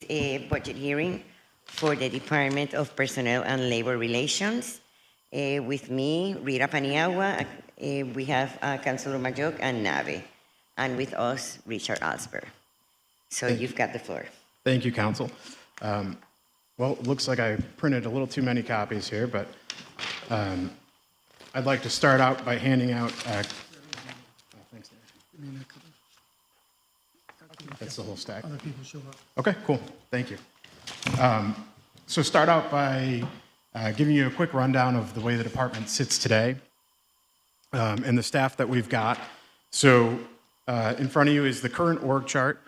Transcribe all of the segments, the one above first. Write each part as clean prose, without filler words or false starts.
a budget hearing for the Department of Personnel and Labor Relations. With me, Rita Paniagua, we have Councilor Majok and Nave, and with us, Richard Alsper. So you've got the floor. Thank you, Council. Well, it looks like I printed a little too many copies here, but I'd like to start out by handing out. Thanks, Dave. That's the whole stack. Other people show up. Okay, cool. Thank you. So start out by giving you a quick rundown of the way the department sits today and the staff that we've got. So in front of you is the current org chart.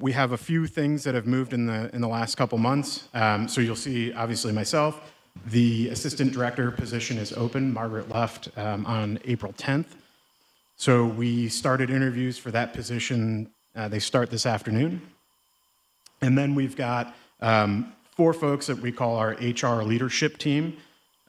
We have a few things that have moved in the last couple months. So you'll see, obviously, myself. The assistant director position is open. Margaret left on April 10th. So we started interviews for that position. They start this afternoon. And then we've got 4 folks that we call our HR leadership team.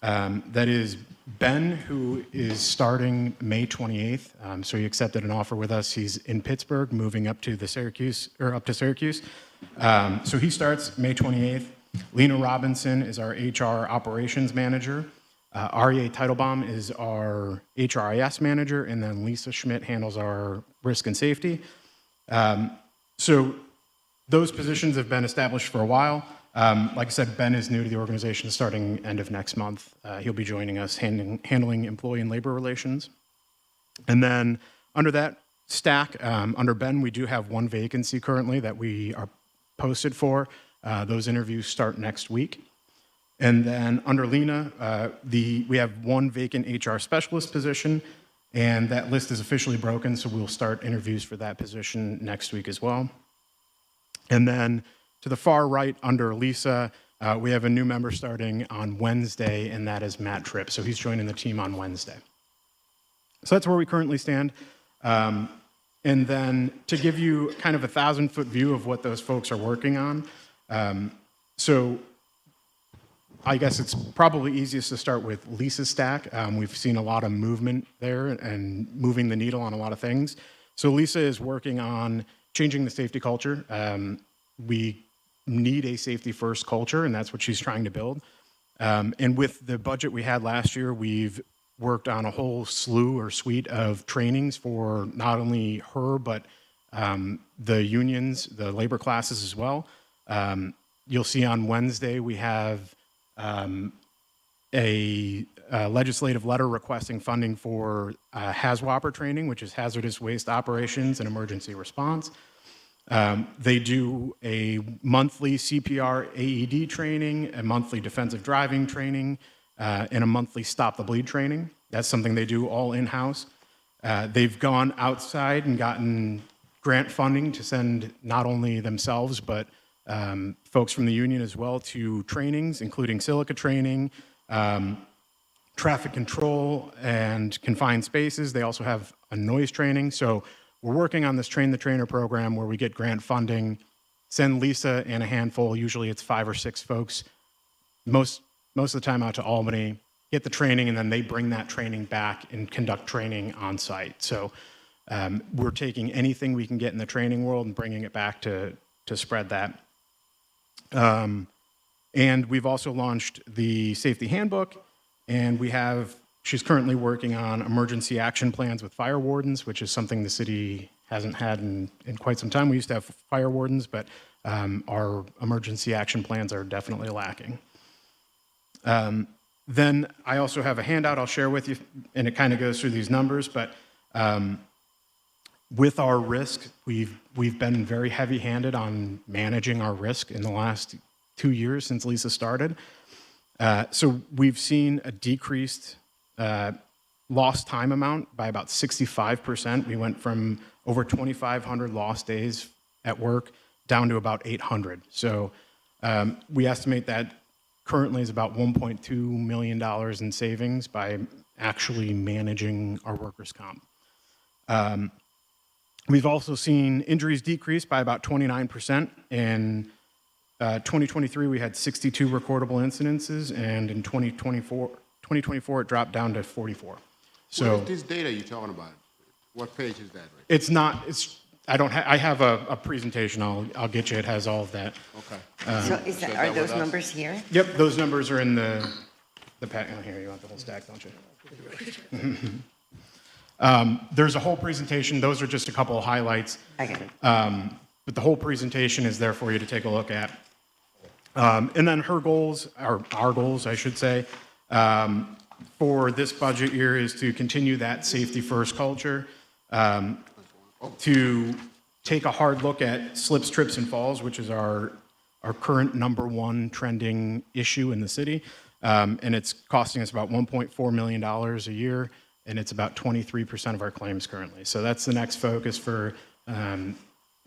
That is Ben, who is starting May 28th. So he accepted an offer with us. He's in Pittsburgh, moving up to Syracuse. So he starts May 28th. Lena Robinson is our HR operations manager. Aryeh Teitelbaum is our HRIS manager, and then Lisa Schmidt handles our risk and safety. So those positions have been established for a while. Like I said, Ben is new to the organization starting end of next month. He'll be joining us handling employee and labor relations. And then under that stack, under Ben, we do have 1 vacancy currently that we are posted for. Those interviews start next week. And then under Lena, we have 1 vacant HR specialist position, and that list is officially broken, so we'll start interviews for that position next week as well. And then to the far right, under Lisa, we have a new member starting on Wednesday, and that is Matt Tripp. So he's joining the team on Wednesday. So that's where we currently stand. And then to give you kind of a 1,000-foot view of what those folks are working on, so I guess it's probably easiest to start with Lisa's stack. We've seen a lot of movement there and moving the needle on a lot of things. So Lisa is working on changing the safety culture. We need a safety-first culture, and that's what she's trying to build. And with the budget we had last year, we've worked on a whole slew or suite of trainings for not only her, but the unions, the labor classes as well. You'll see on Wednesday we have a legislative letter requesting funding for HAZWOPER training, which is hazardous waste operations and emergency response. They do a monthly CPR AED training, a monthly defensive driving training, and a monthly stop the bleed training. That's something they do all in-house. They've gone outside and gotten grant funding to send not only themselves, but folks from the union as well to trainings, including silica training, traffic control, and confined spaces. They also have a noise training. So we're working on this Train the Trainer program where we get grant funding, send Lisa and a handful, usually it's 5 or 6 folks, most of the time out to Albany, get the training, and then they bring that training back and conduct training on site. So we're taking anything we can get in the training world and bringing it back to spread that. And we've also launched the safety handbook, and she's currently working on emergency action plans with fire wardens, which is something the city hasn't had in quite some time. We used to have fire wardens, but our emergency action plans are definitely lacking. Then I also have a handout I'll share with you, and it kind of goes through these numbers, but with our risk, we've been very heavy-handed on managing our risk in the last 2 years since Lisa started. So we've seen a decreased lost time amount by about 65%. We went from over 2,500 lost days at work down to about 800. So we estimate that currently is about $1.2 million in savings by actually managing our workers' comp. We've also seen injuries decrease by about 29%. In 2023, we had 62 recordable incidences, and in 2024 it dropped down to 44. So what is this data you're talking about? What page is that? Right? it's not. I have a presentation. I'll get you. It has all of that. Okay. So Share are that those with us. numbers here? Yep, those numbers are in the pack. Oh, here, you want the whole stack, don't you? There's a whole presentation. Those are just a couple of highlights. I got it. But the whole presentation is there for you to take a look at. And then her goals, or our goals, I should say, for this budget year is to continue that safety-first culture, to take a hard look at slips, trips, and falls, which is our current #1 trending issue in the city. And it's costing us about $1.4 million a year, and it's about 23% of our claims currently. So that's the next focus for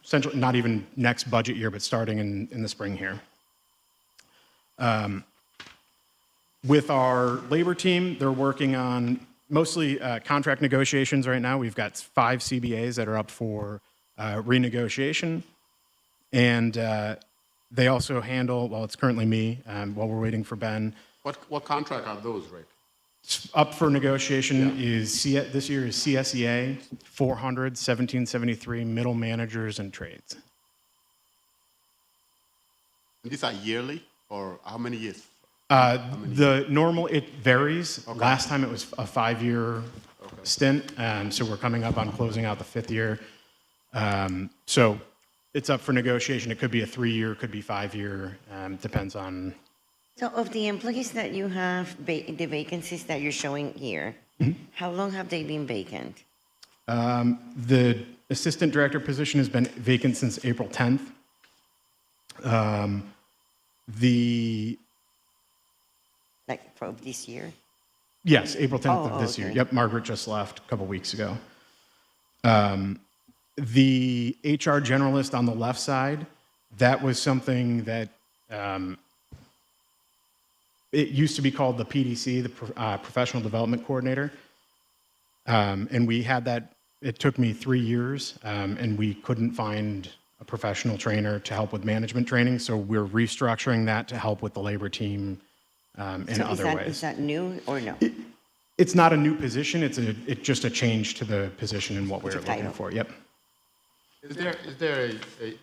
essentially not even next budget year, but starting in the spring here. With our labor team, they're working on mostly contract negotiations right now. We've got 5 CBAs that are up for renegotiation. And they also handle, well, it's currently me, while we're waiting for Ben. What contract are those, Rick? Up for negotiation this year is CSEA, 400, 1773, middle managers and trades. And these are yearly, or how many years? The normal, it varies. Okay. Last time it was a 5-year stint, so we're coming up on closing out the 5th year. So it's up for negotiation. It could be a 3-year, could be 5-year, depends on. So of the employees that you have, the vacancies that you're showing here, how long have they been vacant? The assistant director position has been vacant since April 10th. Like for this year? Yes, April 10th of this year. Okay. Yep, Margaret just left a couple weeks ago. The HR generalist on the left side, that was something that it used to be called the PDC, the Professional Development Coordinator. And we had that, it took me 3 years, and we couldn't find a professional trainer to help with management training. So we're restructuring that to help with the labor team in other ways. Is that new or no? It's not a new position. It's just a change to the position and what we're looking title. for. Yep. Is there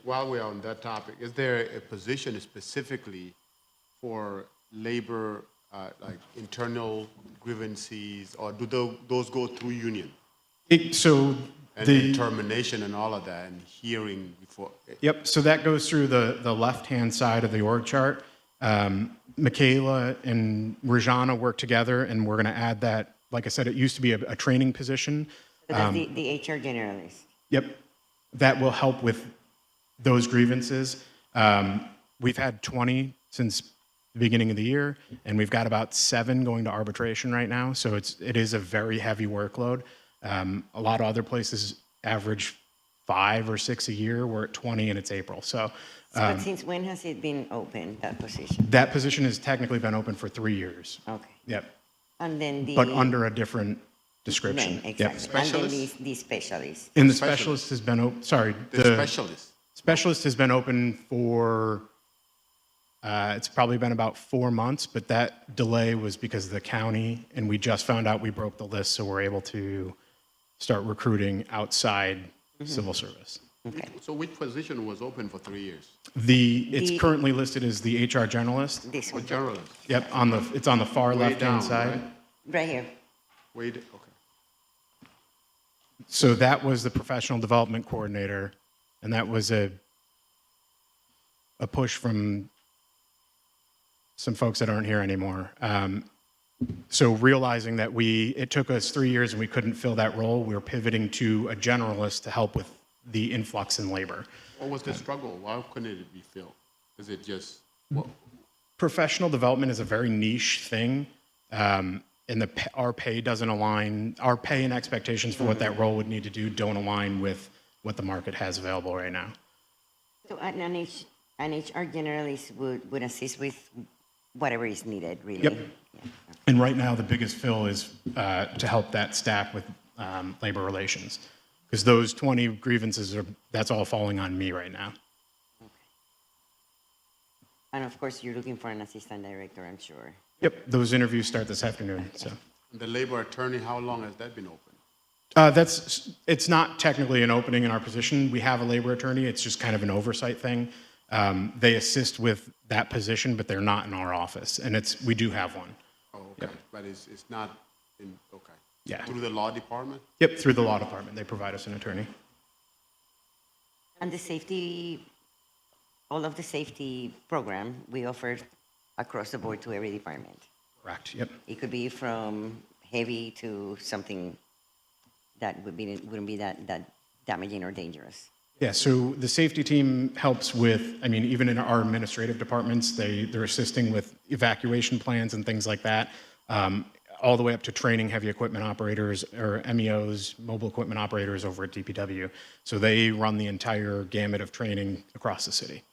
while we're on that topic, is there a position specifically for labor, like internal grievances, or do those go through union? And termination and all of that, and hearing before? Yep, so that goes through the left-hand side of the org chart. Michaela and Rajana work together, and we're going to add that. Like I said, it used to be a training position. So that's the HR generalist. Yep, that will help with those grievances. We've had 20 since the beginning of the year, and we've got about 7 going to arbitration right now. So it is a very heavy workload. A lot of other places average 5 or 6 a year. We're at 20, and it's April. So, But since when has it been open, that position? that position has technically been open for 3 years. Okay. Yep, And then the but under a different description. name, Yep. exactly. And then Specialist? the specialist. And the specialist has been open. Sorry, The specialist. specialist has been open for. It's probably been about 4 months, but that delay was because of the county, and we just found out we broke the list, so we're able to start recruiting outside civil service. Okay. So which position was open for 3 years? It's currently listed as the HR generalist. This Or one, generalist? Yep, it's on the far Way left-hand down, side. right? right here. Wait, okay. So that was the professional development coordinator, and that was a push from some folks that aren't here anymore. So realizing that it took us 3 years and we couldn't fill that role, we were pivoting to a generalist to help with the influx in labor. What was the struggle? Why couldn't it be filled? Is it just, Professional development is a very niche thing, and our pay doesn't align. Our pay and expectations for what that role would need to do don't align with what the market has available right now. So an HR generalist would assist with whatever is needed, really. Yep. Yeah. And right now, the biggest fill is to help that staff with labor relations, because those 20 grievances that's all falling on me right now. And of course, you're looking for an assistant director, I'm sure. Yep, those interviews start this afternoon. So the labor attorney, how long has that been open? It's not technically an opening in our position. We have a labor attorney. It's just kind of an oversight thing. They assist with that position, but they're not in our office. And we do have one. Oh, okay. But it's not in, okay. Yeah. Through the law department? Yep, through the law department. They provide us an attorney. And the safety, all of the safety program we offer across the board to every department. Correct, yep. It could be from heavy to something that wouldn't be that damaging or dangerous. Yeah, so the safety team helps with, I mean, even in our administrative departments, they're assisting with evacuation plans and things like that, all the way up to training heavy equipment operators or MEOs, mobile equipment operators over at DPW. So they run the entire gamut of training across the city.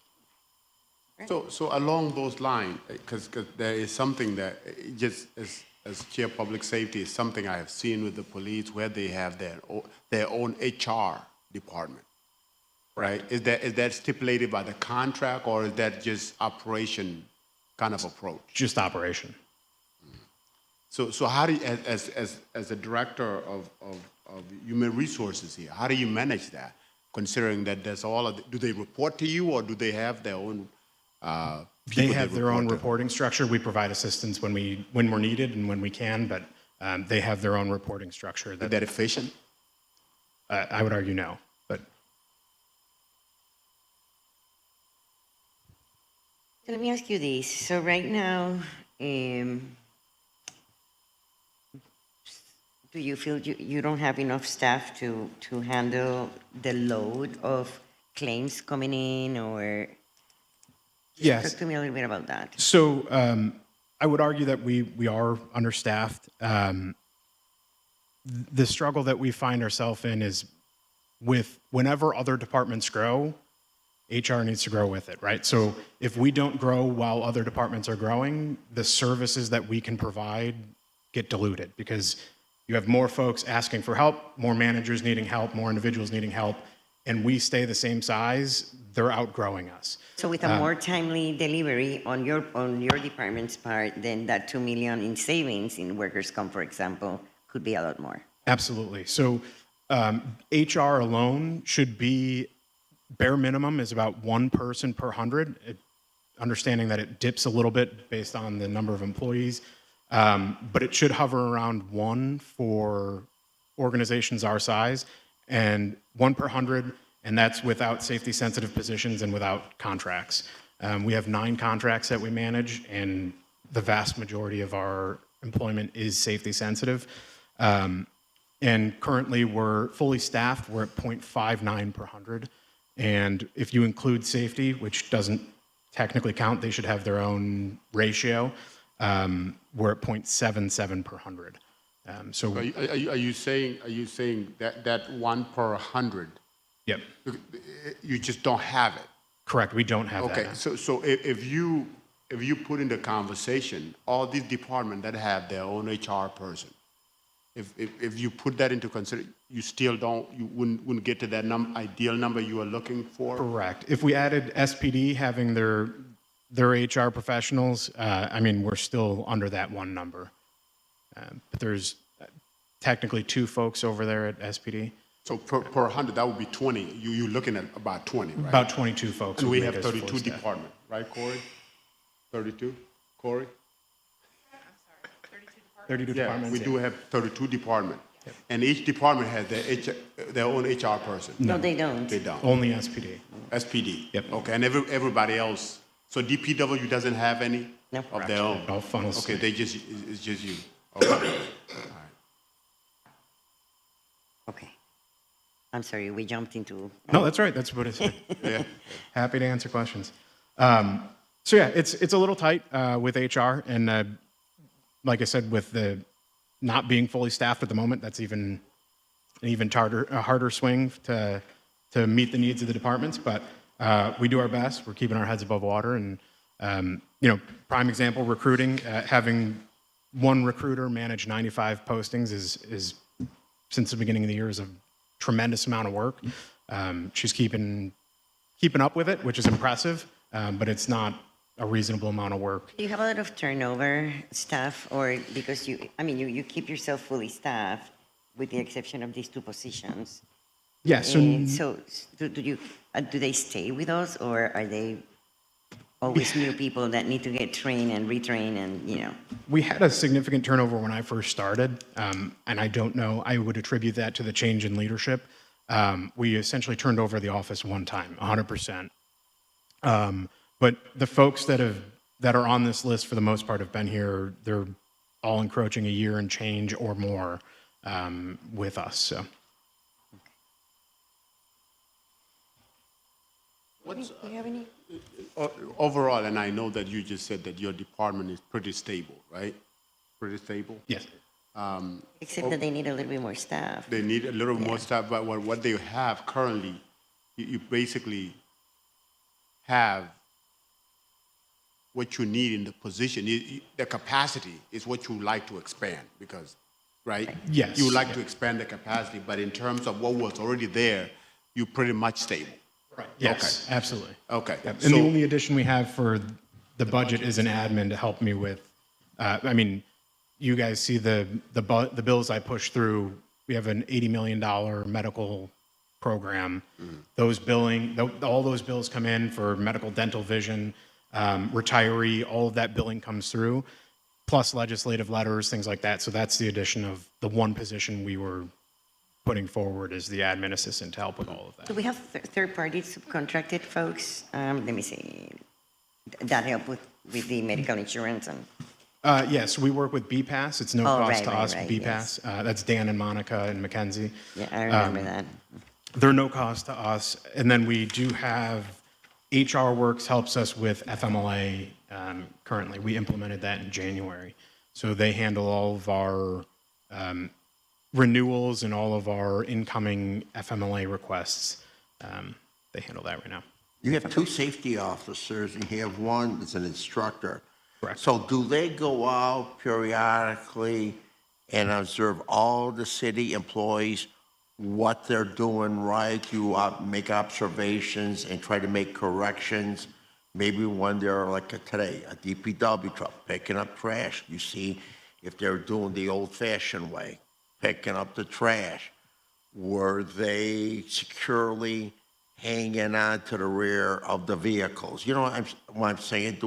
So along those lines, because there is something that just as chair of public safety is something I have seen with the police where they have their own HR department, right? Is that stipulated by the contract or is that just operation kind of approach? Just operation. So how do you, as a director of human resources here, how do you manage that? Considering that there's do they report to you or do they have their own? They have their own reporting structure. We provide assistance when we're needed and when we can, but they have their own reporting structure. Is that efficient? I would argue no, but. So let me ask you this. So right now, do you feel you don't have enough staff to handle the load of claims coming in, or? Yes. Talk to me a little bit about that. So I would argue that we are understaffed. The struggle that we find ourselves in is whenever other departments grow, HR needs to grow with it, right? So if we don't grow while other departments are growing, the services that we can provide get diluted because you have more folks asking for help, more managers needing help, more individuals needing help, and we stay the same size, they're outgrowing us. So with a more timely delivery on your department's part, then that $2 million in savings in workers' comp, for example, could be a lot more. Absolutely. So HR alone should be, bare minimum is about one person per 100, understanding that it dips a little bit based on the number of employees, but it should hover around one for organizations our size, and one per 100, and that's without safety-sensitive positions and without contracts. We have 9 contracts that we manage, and the vast majority of our employment is safety-sensitive. And currently, we're fully staffed. We're at 0.59 per 100. And if you include safety, which doesn't technically count, they should have their own ratio, we're at 0.77 per 100. So Are you saying that 1 per 100? Yep. You just don't have it. Correct. We don't have Okay. that. So if you put in the conversation all these departments that have their own HR person, if you put that into consideration, you wouldn't get to that ideal number you are looking for. Correct. If we added SPD having their HR professionals, I mean, we're still under that one number. But there's technically 2 folks over there at SPD. So per 100, that would be 20. You're looking at about 20, right? About 22 folks. And would we make have us 32 fully staffed. departments, right, Corey? 32, Corey? 32 Yeah, departments. we do have 32 departments. Yep. And each department has their own HR person. No, they don't. They don't. Only SPD. SPD. Yep. Okay, and everybody else. So DPW doesn't have any No. of their own. All funnels. Okay, it's just you. Okay. All right. Okay. I'm sorry, we jumped into. No, that's right. That's what it said. Yeah. Happy to answer questions. So yeah, it's a little tight with HR, and like I said, with the not being fully staffed at the moment, that's an even harder swing to meet the needs of the departments. But we do our best. We're keeping our heads above water, and prime example, recruiting. Having one recruiter manage 95 postings is since the beginning of the year is a tremendous amount of work. She's keeping up with it, which is impressive, but it's not a reasonable amount of work. Do you have a lot of turnover staff, or because you keep yourself fully staffed, with the exception of these two positions. Yes. So do they stay with us, or are they always new people that need to get trained and retrained and, you know? We had a significant turnover when I first started, and I don't know, I would attribute that to the change in leadership. We essentially turned over the office one time, 100%. But the folks that are on this list for the most part have been here, they're all encroaching a year and change or more with us, so. Do you have any? Overall, and I know that you just said that your department is pretty stable, right? Pretty stable? Yes. Except that they need a little bit more staff. They need a little more staff, but what they have currently, you basically have what you need in the position. The capacity is what you like to expand because, right? Yes. You would like to expand the capacity, but in terms of what was already there, you're pretty much stable. Right. Yes, Okay. absolutely. Okay. Yep. And the only addition we have for the budget is an admin to help me with, I mean, you guys see the bills I push through. We have an $80 million medical program. Those all those bills come in for medical, dental, vision, retiree, all of that billing comes through, plus legislative letters, things like that. So that's the addition of the one position we were putting forward as the admin assistant to help with all of that. Do we have third-party subcontracted folks? Let me see. That help with the medical insurance and. Yes, we work with BPAS. It's no cost to us. Right, BPAS. yes. That's Dan and Monica and Mackenzie. Yeah, I remember that. They're no cost to us. And then we do have HR Works helps us with FMLA currently. We implemented that in January. So they handle all of our renewals and all of our incoming FMLA requests. They handle that right now. You have two safety officers, and you have one that's an instructor. Correct. So do they go out periodically and observe all the city employees, what they're doing right? You make observations and try to make corrections? Maybe when they're like today, a DPW truck picking up trash, you see if they're doing the old-fashioned way, picking up the trash. Were they securely hanging on to the rear of the vehicles? You know what I'm saying?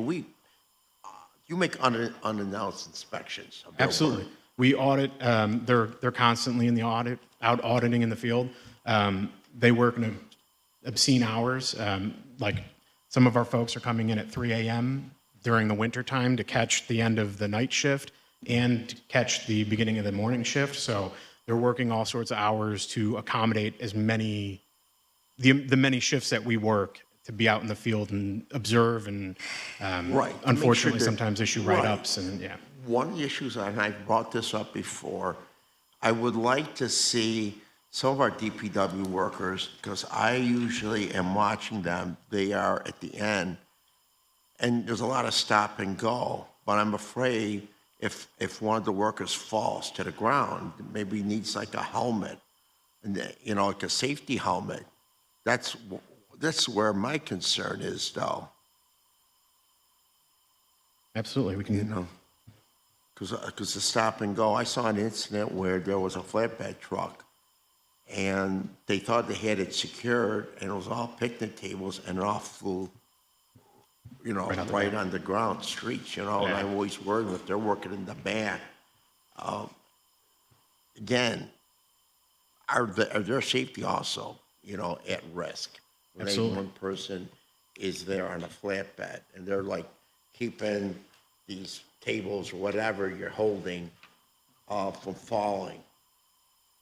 You make unannounced inspections of their Absolutely. work? We audit. They're constantly in the audit, out auditing in the field. They work in obscene hours. Like some of our folks are coming in at 3 a.m. during the winter time to catch the end of the night shift and to catch the beginning of the morning shift. So they're working all sorts of hours to accommodate as many the many shifts that we work to be out in the field and observe and Right. unfortunately Make sure that- sometimes issue write-ups and yeah. One of the issues, and I've brought this up before, I would like to see some of our DPW workers, because I usually am watching them, they are at the end, and there's a lot of stop and go, but I'm afraid if one of the workers falls to the ground, maybe needs like a helmet, and like a safety helmet. That's where my concern is, though. Absolutely, we can. Because the stop and go, I saw an incident where there was a flatbed truck, and they thought they had it secured, and it was all picnic tables, and it all flew, right on the ground, streets, and I'm always worried if they're working in the back. Again, are their safety also, at risk? When Absolutely. one person is there on a flatbed, and they're like keeping these tables or whatever you're holding from falling.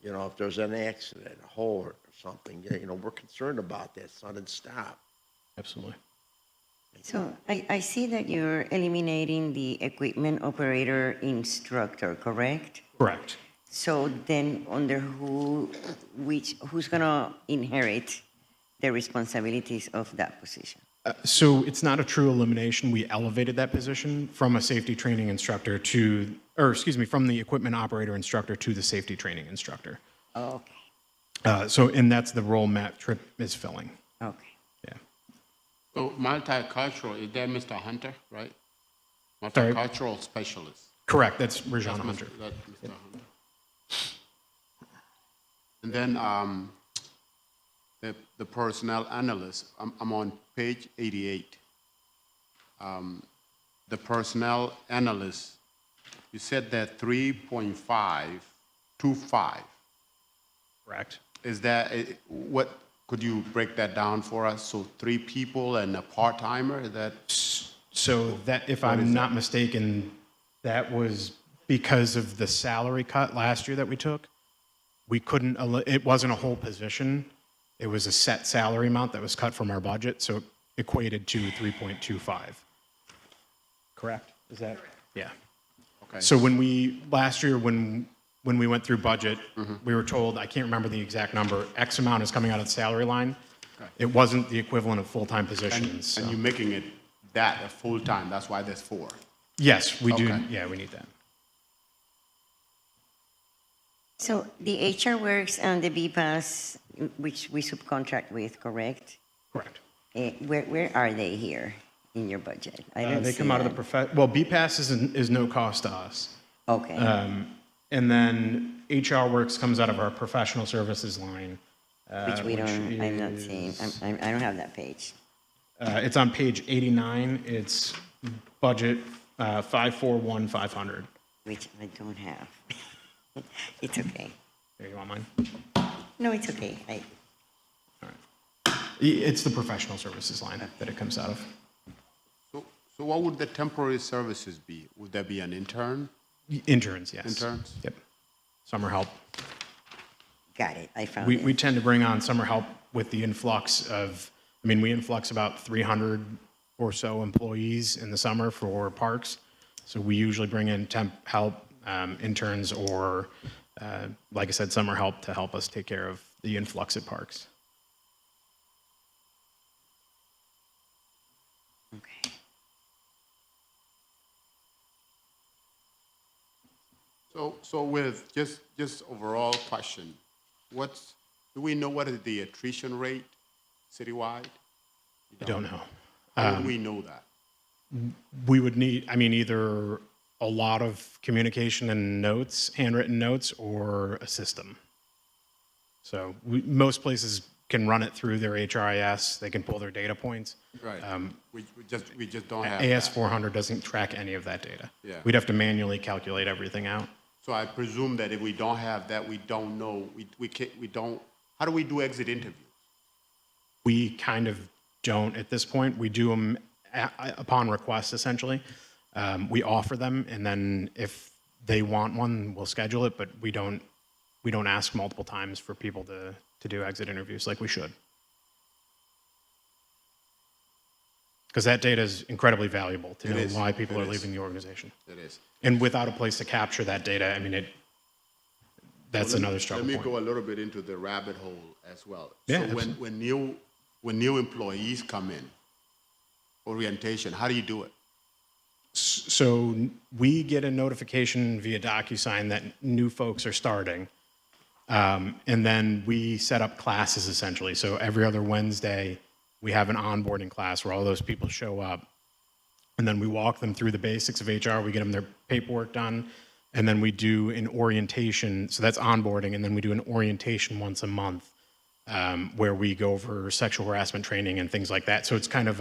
If there's an accident, a hole or something, we're concerned about that sudden stop. Absolutely. So I see that you're eliminating the equipment operator instructor, correct? Correct. So then under who's gonna inherit the responsibilities of that position? So it's not a true elimination. We elevated that position from a safety training instructor from the equipment operator instructor to the safety training instructor. Okay, And that's the role Matt Tripp is filling. okay. Yeah. So multicultural, is that Mr. Hunter, right? Sorry? Multicultural specialist. Correct. That's Rajana Hunter. That's Mr. Hunter. And then the personnel analyst, I'm on page 88. The personnel analyst, you said that 3.525. Correct. Is that, what, could you break that down for us? So 3 people and a part-timer, is that? So that, if I'm not mistaken, that was because of the salary cut last year that we took. We couldn't, it wasn't a whole position. It was a set salary amount that was cut from our budget, so it equated to 3.25. Correct? Is that? Yeah. Okay. So last year, when we went through budget, we were told, I can't remember the exact number, X amount is coming out of the salary line. Okay. It wasn't the equivalent of full-time positions. And so- you're making it that a full-time, that's why there's 4. Yes, we do. Okay. Yeah, we need that. So the HR Works and the BPAS, which we subcontract with, correct? Correct. Where are they here in your budget? I don't They see come out of that. the well, BPAS is no cost to us. Okay. And then HR Works comes out of our professional services line. Which we don't, I'm not is- seeing. I don't have that page. It's on page 89. It's budget 541,500. Which I don't have. It's okay. There, you want mine? No, it's okay. All right. It's the professional services line that it comes out of. So what would the temporary services be? Would there be an intern? Interns, yes. Interns? Yep. Summer help. Got it. I found We it. tend to bring on summer help with the influx of, we influx about 300 or so employees in the summer for parks. So we usually bring in temp help, interns, or, like I said, summer help to help us take care of the influx at parks. Okay. So with just overall question, do we know what is the attrition rate citywide? I don't know. How would we know that? We would need, either a lot of communication and notes, handwritten notes, or a system. So most places can run it through their HRIS. They can pull their data points. Right. We just don't have AS that. 400 doesn't track any of that data. Yeah. We'd have to manually calculate everything out. So I presume that if we don't have that, we don't know, how do we do exit interviews? We kind of don't at this point. We do them upon request, essentially. We offer them, and then if they want one, we'll schedule it, but we don't ask multiple times for people to do exit interviews like we should. Because that data is incredibly valuable to It know is. why people It are is. leaving the organization. It is. And without a place to capture that data, that's another struggle Let me point. go a little bit into the rabbit hole as well. Yeah, So when new employees come in, orientation, how do you do it? So we get a notification via DocuSign that new folks are starting. And then we set up classes essentially. So every other Wednesday, we have an onboarding class where all those people show up. And then we walk them through the basics of HR. We get them their paperwork done. And then we do an orientation. So that's onboarding. And then we do an orientation once a month where we go over sexual harassment training and things like that. So it's kind of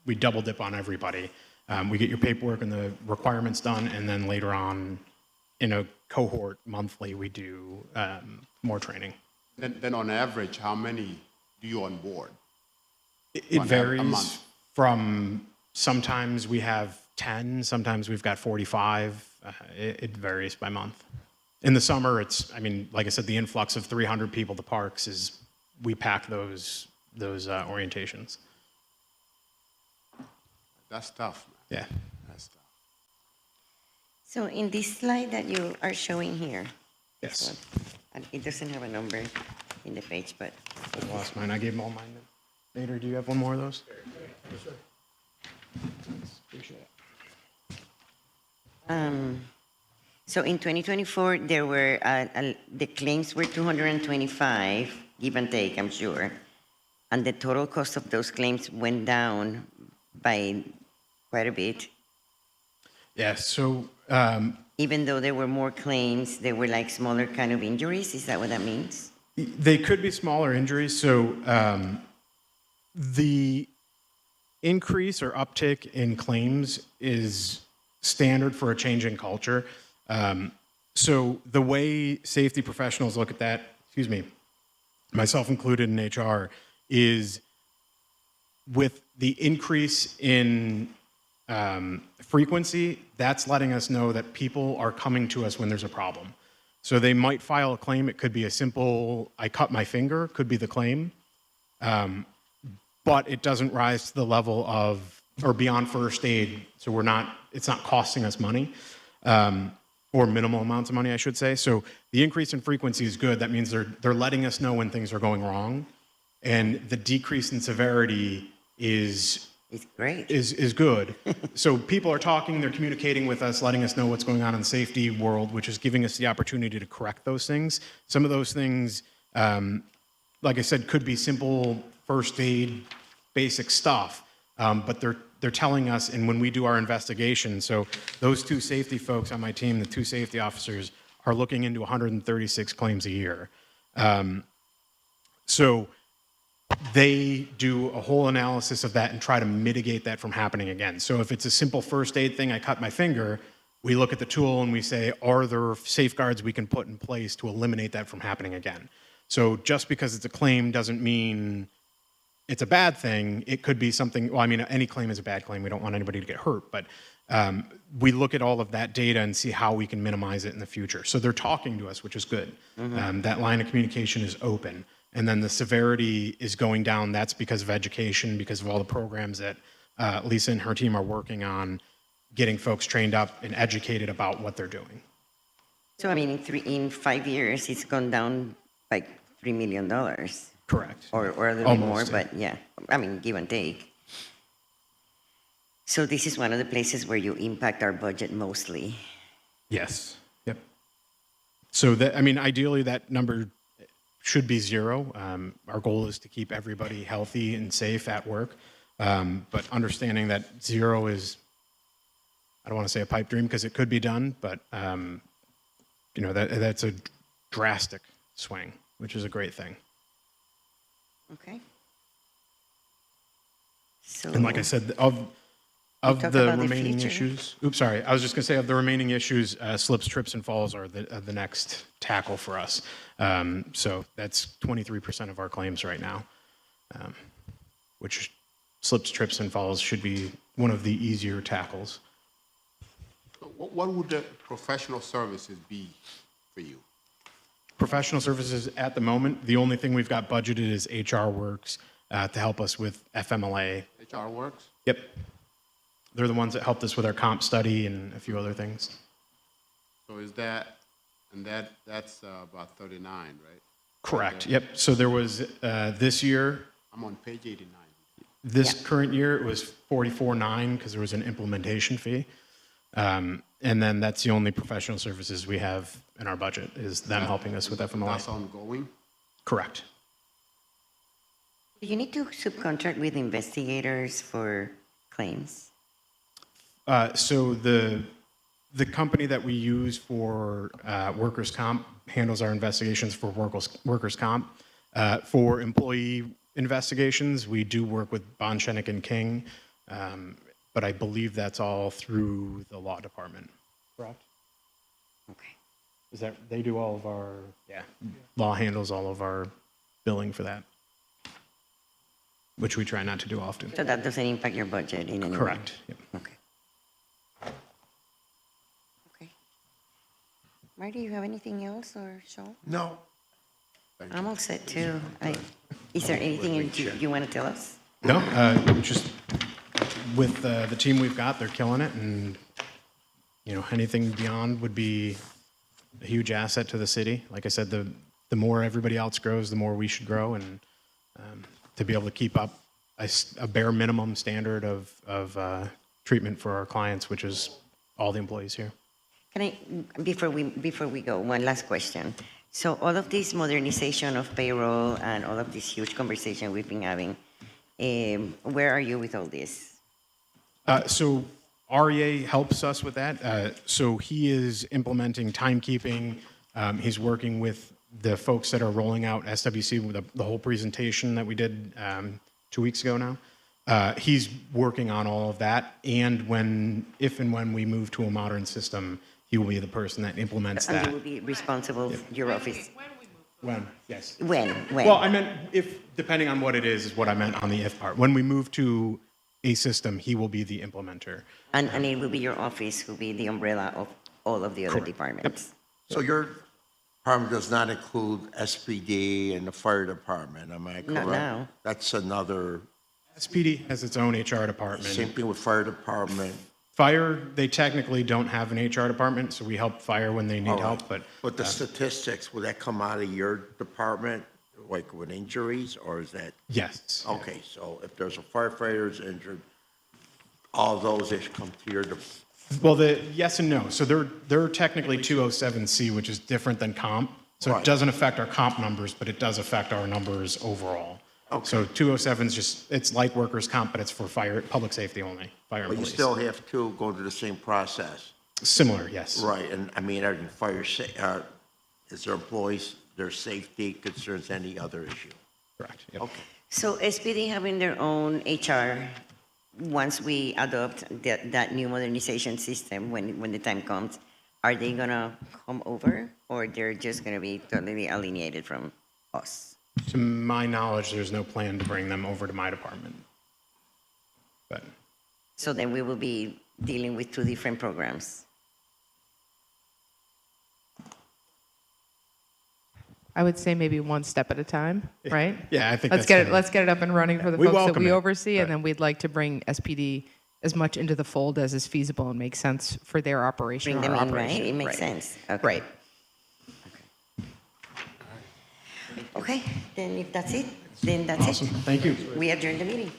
we double dip on everybody. We get your paperwork and the requirements done. And then later on in a cohort monthly, we do more training. Then on average, how many do you onboard? It A varies month. from sometimes we have 10, sometimes we've got 45. It varies by month. In the summer, it's, like I said, the influx of 300 people to parks is, we pack those orientations. That's tough, man. Yeah. That's tough. So in this slide that you are showing here, Yes. and it doesn't have a number in the page, but I lost mine. I gave them all mine. Later, do you have one more of those? Appreciate it. so in 2024, there were, the claims were 225, give and take, I'm sure. And the total cost of those claims went down by quite a bit. Yeah, so Even though there were more claims, they were like smaller kind of injuries. Is that what that means? They could be smaller injuries. So the increase or uptick in claims is standard for a change in culture. So the way safety professionals look at that, excuse me, myself included in HR, is with the increase in frequency, that's letting us know that people are coming to us when there's a problem. So they might file a claim. It could be a simple, I cut my finger, could be the claim. But it doesn't rise to the level of, or beyond first aid. So it's not costing us money, or minimal amounts of money, I should say. So the increase in frequency is good. That means they're letting us know when things are going wrong. And the decrease in severity is great. Is good. So people are talking, they're communicating with us, letting us know what's going on in the safety world, which is giving us the opportunity to correct those things. Some of those things, like I said, could be simple first aid, basic stuff, but they're telling us, and when we do our investigation, so those two safety folks on my team, the two safety officers, are looking into 136 claims a year. So they do a whole analysis of that and try to mitigate that from happening again. So if it's a simple first aid thing, I cut my finger, we look at the tool and we say, are there safeguards we can put in place to eliminate that from happening again? So just because it's a claim doesn't mean it's a bad thing. It could be something, well, I mean, any claim is a bad claim. We don't want anybody to get hurt, but we look at all of that data and see how we can minimize it in the future. So they're talking to us, which is good. That line of communication is open. And then the severity is going down. That's because of education, because of all the programs that Lisa and her team are working on, getting folks trained up and educated about what they're doing. So, I mean, in 5 years, it's gone down by $3 million. Correct. Or a little bit more, but yeah, I mean, give and take. So this is one of the places where you impact our budget mostly. Yes. Yep. So that, I mean, ideally that number should be zero. Our goal is to keep everybody healthy and safe at work. But understanding that zero is, I don't want to say a pipe dream because it could be done, but you know, that's a drastic swing, which is a great thing. Okay. So, And like I said, of talk the about the remaining future. issues, oops, sorry, I was just going to say of the remaining issues, slips, trips, and falls are the next tackle for us. So that's 23% of our claims right now, which slips, trips, and falls should be one of the easier tackles. What would the professional services be for you? Professional services at the moment, the only thing we've got budgeted is HR Works to help us with FMLA. HR Works? Yep. They're the ones that helped us with our comp study and a few other things. So is that, and that's about 39, right? Correct. Yep. So there was this year, I'm on page 89. this current year, it was 44.9 because there was an implementation fee. And then that's the only professional services we have in our budget is them helping us with FMLA. That's ongoing? Correct. do you need to subcontract with investigators for claims? So the company that we use for workers' comp handles our investigations for workers' comp. For employee investigations, we do work with Bonchenik and King, but I believe that's all through the law department. Correct? Okay. Is that they do all of our law handles all of our billing for that, which we try not to do often. So that doesn't impact your budget in any way? Correct. Yep. Okay. Okay. Marty, you have anything else or Sean? No. I'm all set too. Is there anything you want to tell us? No, just with the team we've got, they're killing it, and you know anything beyond would be a huge asset to the city. Like I said, the more everybody else grows, the more we should grow, and to be able to keep up a bare minimum standard of treatment for our clients, which is all the employees here. Can I, before we go, one last question. So all of this modernization of payroll and all of this huge conversation we've been having, where are you with all this? So REA helps us with that. So he is implementing timekeeping. He's working with the folks that are rolling out SWC, with the whole presentation that we did 2 weeks ago now, he's working on all of that. And if and when we move to a modern system, he will be the person that implements And that. you will be responsible, your office. When? Yes. When? Well, I meant depending on what it is what I meant on the if part. When we move to a system, he will be the implementer. And it will be your office who will be the umbrella of all of the other departments. So your department does not include SPD and the fire department, am I correct? Not now. That's another, SPD has its own HR department. same thing with fire department. Fire, they technically don't have an HR department, so we help fire when they need help, but But the statistics, will that come out of your department, like with injuries, or is that? yes. Okay, so if there's a firefighter's injured, all those that come to your, Well, yes and no. So they're technically 207C, which is different than comp. So Right. it doesn't affect our comp numbers, but it does affect our numbers overall. Okay. So 207 is just, it's like workers' comp, but it's for fire, public safety only, fire and but you police. still have to go through the same process. Similar, yes. Right, and I mean, are you is there employees, their safety concerns, any other issue? Correct. Yep. Okay. So SPD having their own HR, once we adopt that new modernization system, when the time comes, are they gonna come over, or they're just gonna be totally alienated from us? To my knowledge, there's no plan to bring them over to my department. But So then we will be dealing with two different programs. I would say maybe one step at a time, right? yeah, I think Let's that's let's get it up and running for the We folks that welcome we it, oversee, and but- then we'd like to bring SPD as much into the fold as is feasible and makes sense for their operation. Bring or them our in, right? operation. It makes Right. sense. Okay. Right. Okay, then if that's it, then that's awesome. it. Thank you. We adjourn the meeting.